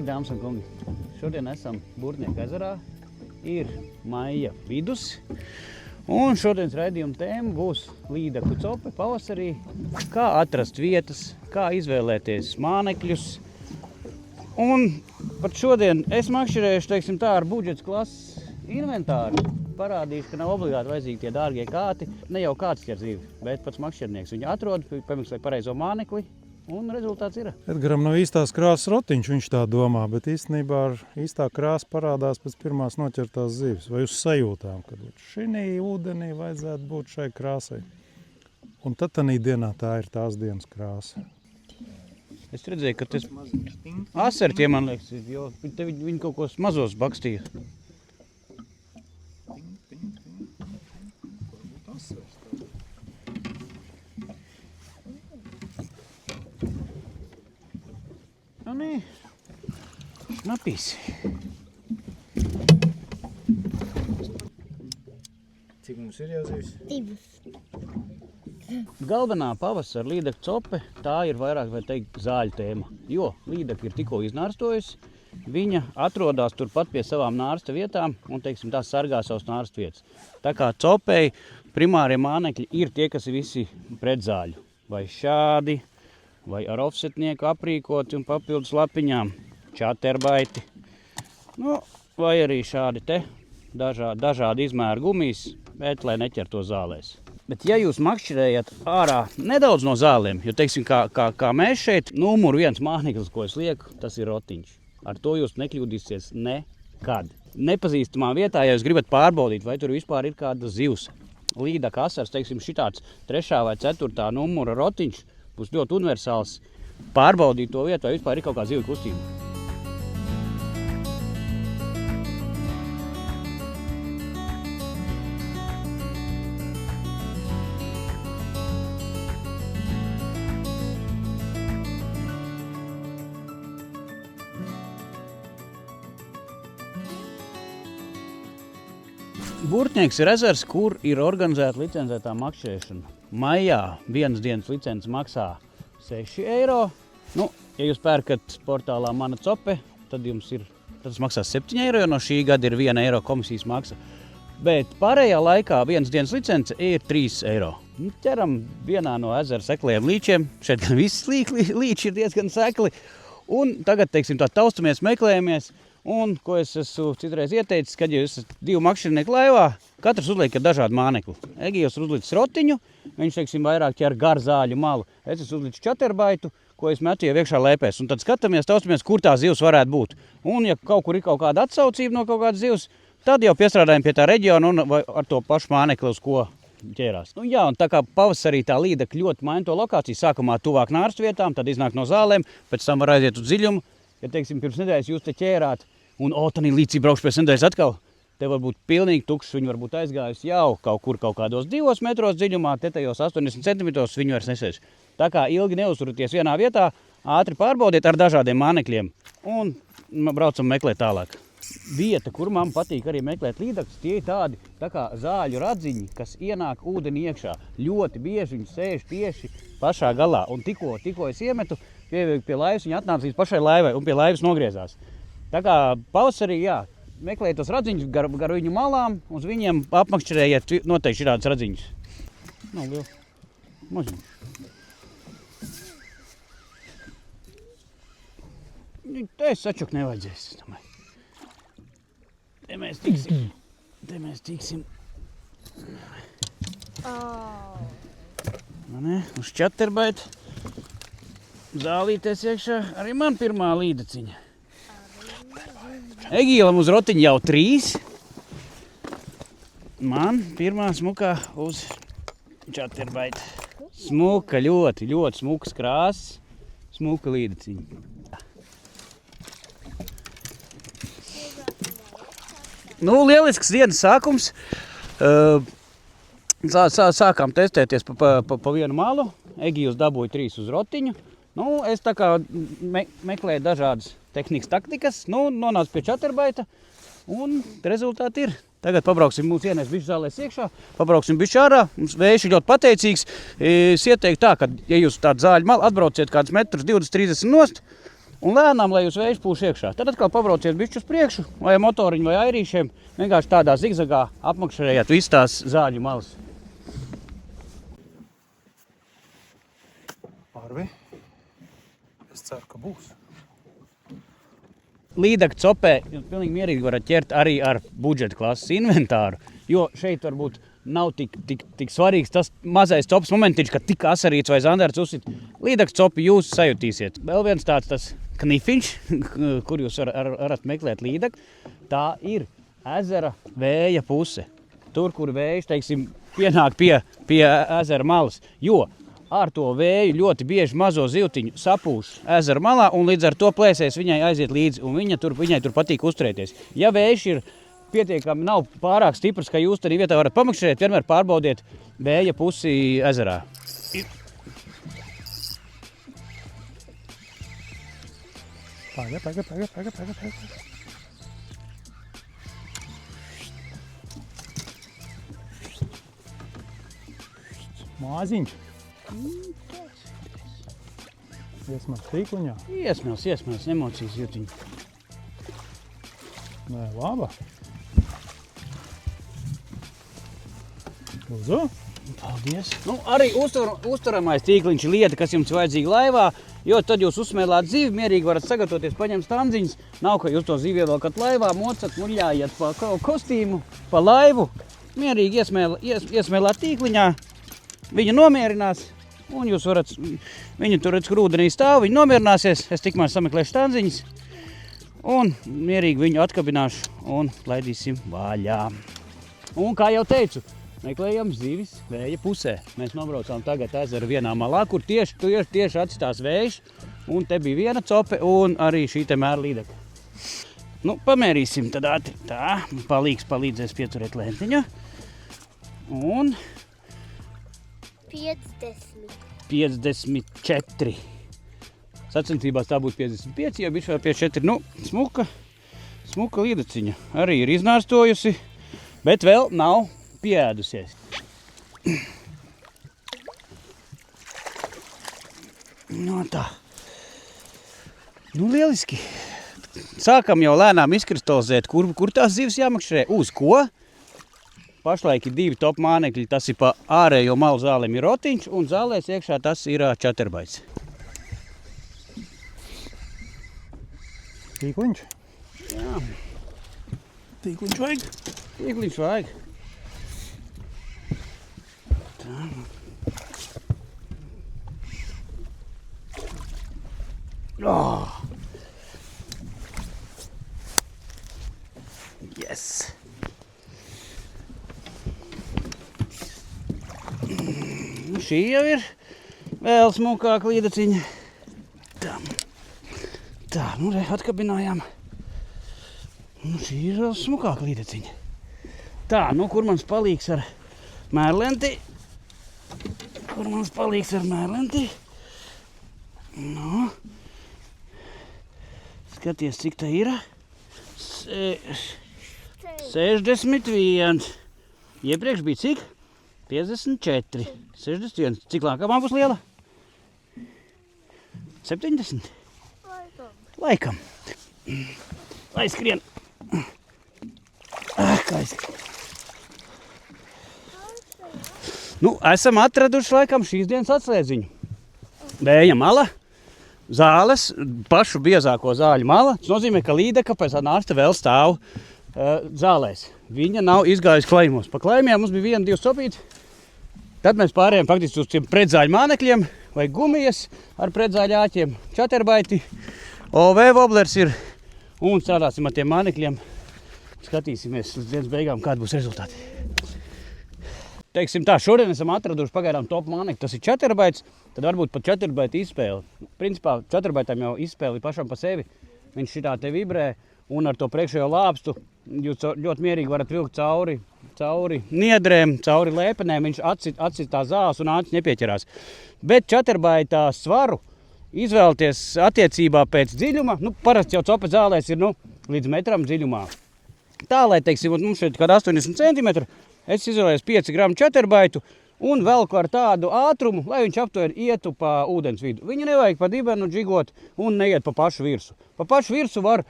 Labrīt, dāmas un kungi! Šodien esam Burtnieku ezerā, ir maija vidus, un šodienas raidījuma tēma būs līdaku cope pavasarī, kā atrast vietas, kā izvēlēties mānekļus. Un pat šodien es makšķerējuši, teiksim tā, ar budžets klases inventāru. Parādīšu, ka nav obligāti vajadzīgi tie dārgie kāti. Ne jau kāds ķer zivi, bet pats makšķernieks viņu atrod, pamekslē pareizo mānekli, un rezultāts ir. Edgaram nav īstās krāsas rotiņš, viņš tā domā, bet īstenībā ar īstā krāsa parādās pēc pirmās noķertās zivis vai uz sajūtām, kad šinī ūdenī vajadzētu būt šai krāsai. Un tad tanī dienā tā ir tās dienas krāsa. Es redzēju, ka tas asari tie, man liekas, jo viņi kaut kos mazos bakstīja. Nu, nē, šnapīs. Cik mums ir jau zivis? 2. Galvenā pavasara līdaku cope, tā ir vairāk, vai teikt, zāļu tēma. Jo līdaka ir tikko iznārstojusi, viņa atrodas turpat pie savām nārsta vietām un, teiksim, tās sargā savus nārsta vietas. Tā kā copei primārie mānekļi ir tie, kas ir visi pret zāļu. Vai šādi, vai ar ofsetnieku aprīkoti un papildus lapiņām, čaterbaiti. Nu, vai arī šādi te dažādi izmēri gumijas, bet lai neķer to zālēs. Bet ja jūs makšķerējat ārā nedaudz no zālēm, jo, teiksim, kā mēs šeit, numuru 1 māneklis, ko es lieku, tas ir rotiņš. Ar to jūs nekļūdīsies nekad. Nepazīstamā vietā, ja jūs gribat pārbaudīt, vai tur vispār ir kāda zivs. Līdaka asars, teiksim, šitāds 3. vai 4. numura rotiņš būs ļoti universāls. Pārbaudīt to vietu, vai vispār ir kaut kā zivju kustība. Burtnieks ir ezers, kur ir organizēta licencētā makšķerēšana. Maijā vienas dienas licences maksā 6 eiro. Nu, ja jūs pērkat portālā Mana Cope, tad tas maksās 7 eiro, jo no šī gada ir 1 eiro komisijas maksa. Bet pārējā laikā vienas dienas licence ir 3 eiro. Ķeram vienā no ezera sekliem līčiem. Šeit gan visi līči ir diezgan sekli. Un tagad, teiksim, tā taustamies, meklējamies. Un, ko es esmu citreiz ieteicis, kad jūs esat 2 makšķernieku laivā, katrs uzliek dažādu mānekli. Egijos uzlicis rotiņu, viņš, teiksim, vairāk ķer gar zāļu malu. Es esmu uzlicis čaterbaitu, ko es metu jau iekšā lēpēs. Un tad skatāmies, taustamies, kur tā zivs varētu būt. Un, ja kaut kur ir kaut kāda atsaucība no kaut kādas zivs, tad jau piestrādājam pie tā reģiona un ar to pašu mānekli, uz ko ķērās. Nu, jā, un tā kā pavasarī tā līdaka ļoti maina to lokāciju, sākumā tuvāk nārstu vietām, tad iznāk no zālēm, pēc tam var aiziet uz dziļumu. Ja, teiksim, pirms nedēļas jūs te ķērāt, un tanī līdzi braukšu pēc nedēļas atkal, te var būt pilnīgi tukšs, viņi var būt aizgājusi jau kaut kādos 2 metros dziļumā, te tajos 80 centimetros viņi vairs nesēž. Tā kā ilgi neuzturaties vienā vietā, ātri pārbaudiet ar dažādiem mānekļiem un braucam meklēt tālāk. Vieta, kur man patīk arī meklēt līdakus, tie ir tādi tā kā zāļu radziņi, kas ienāk ūdeni iekšā. Ļoti bieži viņi sēž tieši pašā galā, un tikko es iemetu pie laivas, viņi atnāca līdz pašai laivai un pie laivas nogriezās. Tā kā pavasarī, jā, meklējiet tos radziņus gar viņu malām, uz viņiem apmakšķerējiet noteikti šādus radziņus. Nav liels. Maziņš. Te sačuk nevajadzēs, es domāju. Te mēs tiksim. Uz čaterbaita. Zālīties iekšā. Arī man pirmā līdaciņa. Egīlam uz rotiņa jau 3. Man pirmā smukā uz čaterbaita. Smuka, ļoti smukas krāsas. Smuka līdaciņa. Nu, lielisks dienas sākums. Sākām testēties pa vienu malu. Egijus dabūja 3 uz rotiņu. Nu, es tā kā meklēju dažādas tehnikas, taktikas, nonācu pie čaterbaita un rezultāti ir. Tagad pabrauksim mūsu ienēs bišķi zālēs iekšā, pabrauksim bišķi ārā, mums vējš ir ļoti pateicīgs. Es ieteiktu tā, ka, ja jūs tādu zāļu malu atbrauciet kādus metrus 20-30 nost, Un lēnām, lai jūs vējš pūš iekšā. Tad atkal pabrauciet bišķi uz priekšu, vai motoriņu, vai airīšiem. Vienkārši tādā zigzagā apmakšerējāt visu tās zāļu malas. Arvi, es ceru, ka būs. Līdaka copē jūs pilnīgi mierīgi varat ķert arī ar budžeta klases inventāru, jo šeit varbūt nav tik svarīgs tas mazais copas momentiņš, ka tik asarīts vai zandarts uzsit. Līdaka copi jūs sajutīsiet. Vēl viens tāds tas knifiņš, kur jūs varat meklēt līdaku, tā ir ezera vēja puse. Tur, kur vējš, teiksim, pienāk pie ezera malas, jo ar to vēju ļoti bieži mazo zivtiņu sapūš ezera malā, un līdz ar to plēsēs viņai aiziet līdzi, un viņai tur patīk uzturēties. Ja vējš ir pietiekami nav pārāk stiprs, ka jūs arī vietā varat pamakšķerēt, vienmēr pārbaudiet vēja pusi ezerā. Pagaid. Māziņš. Iesmēs tīkliņā? Iesmēs, emocijas jūtiņa. Nē, laba. Lūdzu. Paldies. Nu, arī uzturamais tīkliņš ir lieta, kas jums vajadzīga laivā, jo tad jūs uzsmēlāt zivi, mierīgi varat sagatavoties, paņemt standziņas. Nav, ka jūs to zivi ievelkat laivā, mocat, muļājat pa kostīmu, pa laivu. Mierīgi iesmēlāt tīkliņā, viņa nomierinās. Un jūs varat, viņu tur redz, kur ūdenī stāv, viņa nomierināsies, es tikmēr sameklēšu standziņas un mierīgi viņu atkabināšu un laidīsim vaļā. Un kā jau teicu, meklējam zivis vēja pusē. Mēs nobraucām tagad ezeru vienā malā, kur tieši atstās vējš, un te bija viena cope un arī šī te mēra līdaka. Nu, pamērīsim tad ātri tā, palīdzēs pieturēt lentiņu. Un 54. Sacensībās tā būtu 55, jau bišķi vēl 54. Nu, smuka līdaciņa. Arī ir iznārstojusi, bet vēl nav pieēdusies. No tā. Nu, lieliski. Sākam jau lēnām izkristalizēt, kur tās zivis jāmakšķerē. Uz ko? Pašlaik ir 2 top mānekļi, tas ir pa ārējo malu zālēm ir rotiņš, un zālēs iekšā tas ir čaterbaits. Tīkliņš? Jā. Tīkliņš vajag? Tīkliņš vajag. Tā. Oh. Yes. Šī jau ir vēl smukāka līdaciņa. Tā, nu re, atkabinājām. Nu, šī ir vēl smukāka līdaciņa. Tā, nu, kur mans palīgs ar mērlenti? Nu, skaties, cik tā ir. 61. Iepriekš bija cik? 54. 61. Cik lākamā būs liela? 70. Laikam. Lai skrien. Kā izskrien. Nu, esam atraduši laikam šīs dienas atslēdziņu. Vēja mala, zāles, pašu biezāko zāļu mala. Tas nozīmē, ka līdaka pēc nārsta vēl stāv zālēs. Viņa nav izgājusi klājumos. Pa klājumiem mums bija 1-2 copīti. Tad mēs pārējām faktiski uz tiem predzāļu mānekļiem vai gumijas ar predzāļu āķiem, čaterbaiti. OV woblers ir un strādāsim ar tiem mānekļiem. Skatīsimies uz dienas beigām, kāda būs rezultāti. Teiksim tā, šodien esam atraduši pagaidām top mānekļi, tas ir čaterbaits, tad varbūt pat čaterbaita izspēle. Principā čaterbaitam jau izspēle pašam pa sevi. Viņš šitā te vibrē un ar to priekšējo lāpstu jūs ļoti mierīgi varat vilkt cauri niedrēm, cauri lēpenēm. Viņš atsit tās zāles un āķis nepieķerās. Bet čaterbaitā svaru izvēlties attiecībā pēc dziļuma. Nu, parasti jau copa zālēs ir līdz metram dziļumā. Tā, lai, teiksim, mums šeit kāda 80 cm, es izvēlējos 5 gramu čaterbaitu un velku ar tādu ātrumu, lai viņš aptuveni ietu pa ūdens vidu. Viņu nevajag pa dibenu džigot un neiet pa pašu virsu. Pa pašu virsu var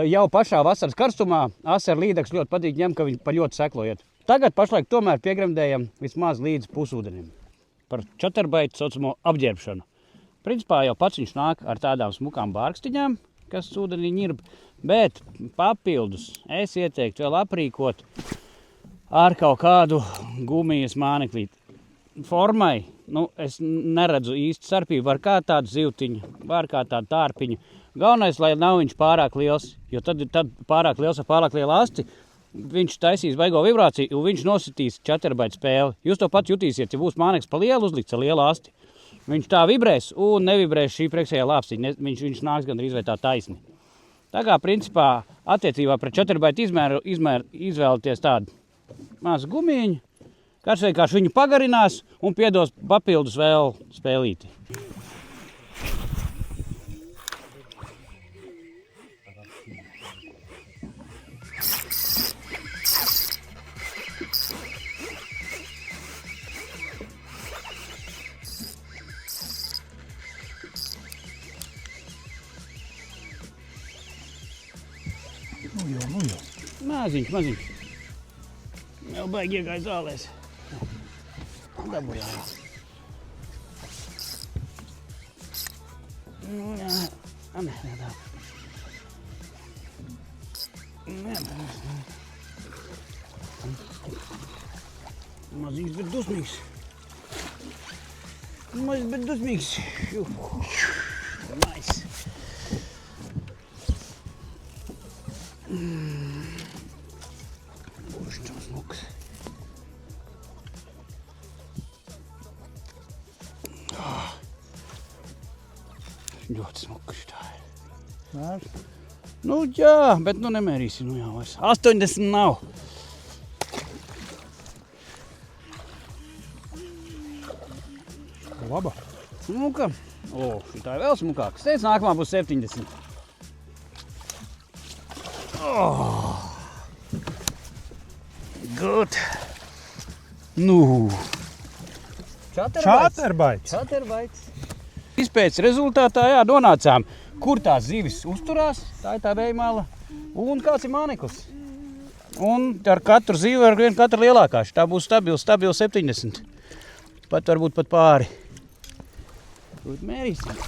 jau pašā vasaras karstumā asaru līdzekļus ļoti patīk ņemt, ka viņi pa ļoti seklo iet. Tagad pašlaik tomēr piegremdējam vismaz līdz pusūdenim. Par četerbaitu saucamo apģērbšanu. Principā jau pats viņš nāk ar tādām smukām bārkstiņām, kas ūdenī ņirb, bet papildus es ieteiktu vēl aprīkot ar kaut kādu gumijas māneklīti. Formai, es neredzu īsti starpību, var kā tādu zivtiņu, var kā tādu tārpiņu. Galvenais, lai nav viņš pārāk liels, jo tad pārāk liels ar pārāk lielu asti, viņš taisīs baigo vibrāciju un viņš nositīs četerbaitu spēli. Jūs to pat jutīsiet, ja būs māneklis pa lielu uzlikts ar lielu asti. Viņš tā vibrēs un nevibrēs šī priekšējā lāpstiņa, viņš nāks gandrīz vai tā taisni. Tā kā principā attiecībā pret četerbaitu izvēlēties tādu mazu gumiņu, kāds vienkārši viņu pagarinās un piedos papildus vēl spēlīti. Nu jau. Maziņš. Jau baigi iegāja zālēs. Dabujā. Maziņš, bet dusmīgs. Nice. Būšu tā smuks. Ļoti smuks tā ir. Mērs? Jā, bet nemērīsi, jau vairs. 80 nav. Laba. Smuka. Šitā ir vēl smukāk. Es teicu, nākamā būs 70. Good. Četerbaits. Izpētes rezultātā nonācām, kur tās zivis uzturās, tā ir tā vējmāla, un kāds ir māneklis. Un ar katru zivi ar vienu katru lielākā. Tā būs stabila 70. Pat varbūt pat pāri. Tur mērīsim.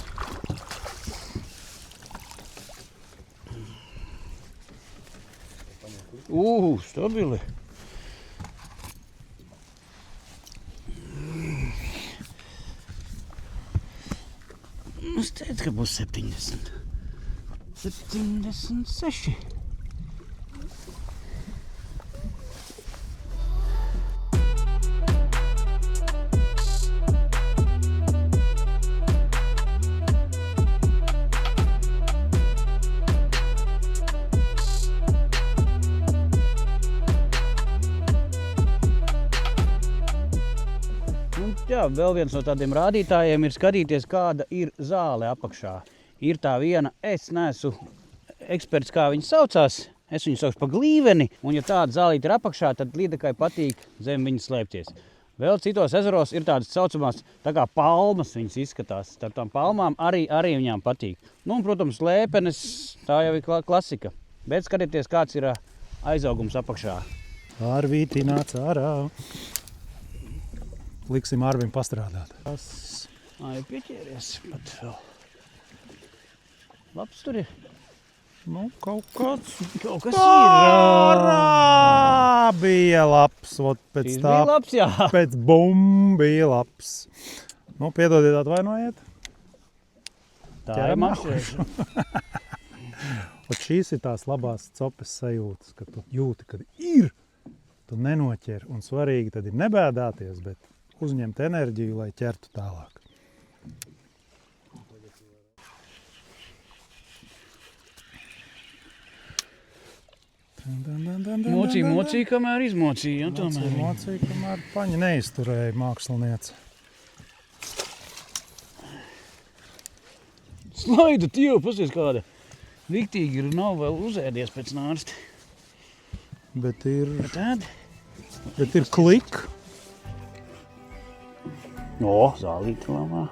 Stabili. Es teicu, ka būs 70. 76. Vēl viens no tādiem rādītājiem ir skatīties, kāda ir zāle apakšā. Ir tā viena, es neesmu eksperts, kā viņa saucās, es viņu saucu pa glīveni, un ja tāda zālīte ir apakšā, tad līdekai patīk zem viņas slēpties. Vēl citos ezeros ir tādas saucamās, tā kā palmas viņas izskatās. Starp tām palmām arī viņām patīk. Un, protams, lēpenes, tā jau ir klasika. Bet skatieties, kāds ir aizaugums apakšā. Arvīti nāc ārā. Liksim Arvim pastrādāt. Pieķēries pat vēl. Labs tur ir. Kaut kas ir. Bija labs. Bija labs, jā. Pēc bum bija labs. Piedodiet, atvainojiet. Tā ir makšēšana. Šīs ir tās labās copes sajūtas, kad tu jūti, kad ir. Tu nenoķer. Un svarīgi tad ir nebēdāties, bet uzņemt enerģiju, lai ķertu tālāk. Mocīja, kamēr izmocīja. Mocīja, kamēr paņa neizturēja māksliniece. Slaida, tievu, pasies kāda. Riktīgi ir, nav vēl uzēdies pēc nārsti. Bet ir klik. O, zālīti labā.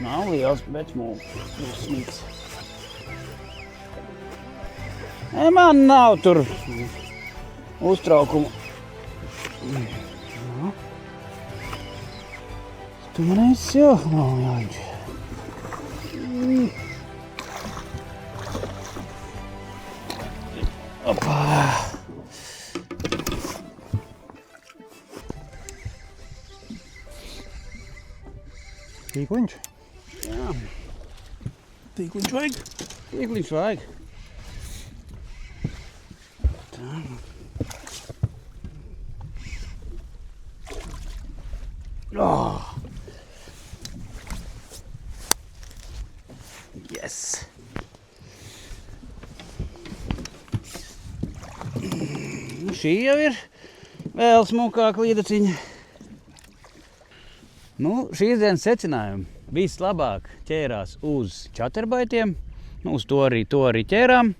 Nav liels, bet smīgs. Man nav tur uztraukumu. Tu man esi jau? Nav jāņģi. Opā. Tīkliņš? Jā. Tīkliņš vajag? Tīkliņš vajag. Tā. Oh. Yes. Šī jau ir vēl smukāka līdaciņa. Šīs dienas secinājumi. Vislabāk ķērās uz čaterbaitiem. Uz to arī ķērām.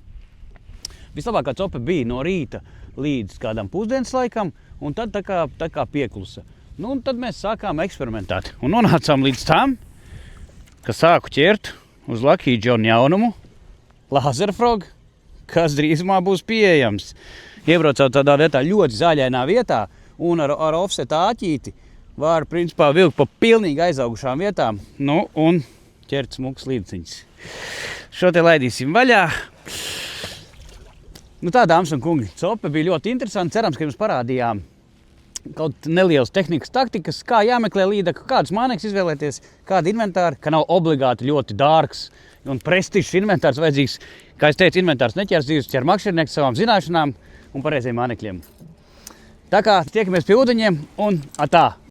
Vislabākā cope bija no rīta līdz kādam pusdienas laikam, un tad tā kā pieklusa. Un tad mēs sākām eksperimentēt. Un nonācām līdz tam, ka sāku ķert uz Lucky John jaunumu Laserfrog, kas drīzumā būs pieejams. Iebraucot tādā vietā, ļoti zaļainā vietā, un ar offset āķīti var, principā, vilkt pa pilnīgi aizaugušām vietām, un ķert smukas līdziņas. Šo te laidīsim vaļā. Tā, dāmas un kungi, cope bija ļoti interesanti. Cerams, ka jums parādījām kaut nelielas tehnikas, taktikas, kā jāmeklē līdaka, kādus mānekļus izvēlēties, kādu inventāru, ka nav obligāti ļoti dārgs un prestižs inventārs vajadzīgs. Kā es teicu, inventārs neķers dzīves, ķer makšķernieks savām zināšanām un pareiziem mānekļiem. Tā kā tiekamies pie ūdeņiem un atā!